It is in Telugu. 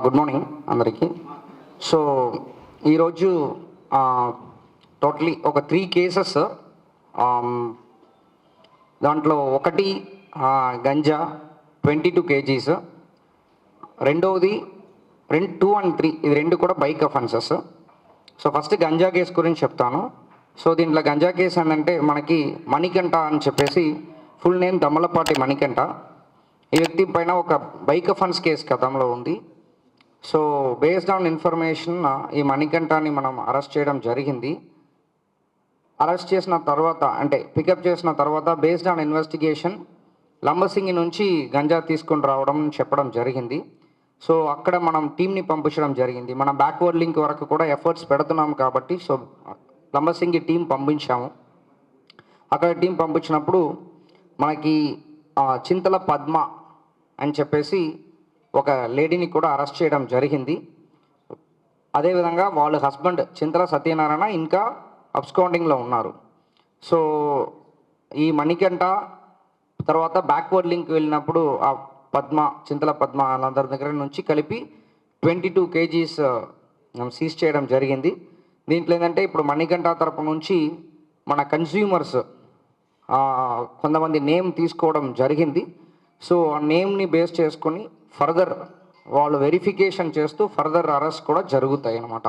గుడ్ మార్నింగ్ అందరికీ. సో ఈరోజు టోటలీ ఒక 3 కేసెస్, దాంట్లో ఒకటి గంజా 22 kgs, రెండవది 2 and 3 ఇది రెండు కూడా bike offences. So first ganja case గురించి చెప్తాను. సో దీంట్లో గంజా కేసు ఏంటంటే మనకి మణికంఠ అని చెప్పేసి, ఫుల్ నేమ్ దమ్మలపాటి మణికంఠ. ఈ వ్యక్తి పైన ఒక బైక్ అఫెన్స్ కేసు గతంలో ఉంది. సో బేస్డ్ ఆన్ ఇన్ఫర్మేషన్ ఈ మణికంఠని మనం అరెస్ట్ చేయడం జరిగింది. అరెస్ట్ చేసిన తర్వాత అంటే పికప్ చేసిన తర్వాత బేస్డ్ ఆన్ ఇన్వెస్టిగేషన్ లంబసింగి నుంచి గంజా తీసుకొని రావడం చెప్పడం జరిగింది. సో అక్కడ మనం టీంని పంపించడం జరిగింది. మన బ్యాక్వర్డ్ లింక్ వరకు కూడా ఎఫర్ట్స్ పెడుతున్నాం కాబట్టి సో లంబసింగి టీం పంపించాము. అక్కడ టీం పంపించినప్పుడు మనకి చింతల పద్మ అని చెప్పేసి ఒక లేడీని కూడా అరెస్ట్ చేయడం జరిగింది. అదేవిధంగా వాళ్ళ హస్బెండ్ చింతల సత్యనారాయణ ఇంకా అబ్స్కౌండింగ్లో ఉన్నారు. సో ఈ మణికంఠ తర్వాత బ్యాక్వర్డ్ లింక్ వెళ్ళినప్పుడు ఆ పద్మ, చింతల పద్మ వాళ్ళందరి దగ్గర నుంచి కలిపి 22 kgs సీజ్ చేయడం జరిగింది. దీంట్లో ఏంటంటే ఇప్పుడు మణికంఠ తరపు నుంచి మన కన్స్యూమర్స్ కొంతమంది నేమ్ తీసుకోవడం జరిగింది. సో ఆ నేమ్ని బేస్ చేసుకొని ఫర్దర్ వాళ్ళు వెరిఫికేషన్ చేస్తూ ఫర్దర్ అరెస్ట్ కూడా జరుగుతాయి అన్నమాట.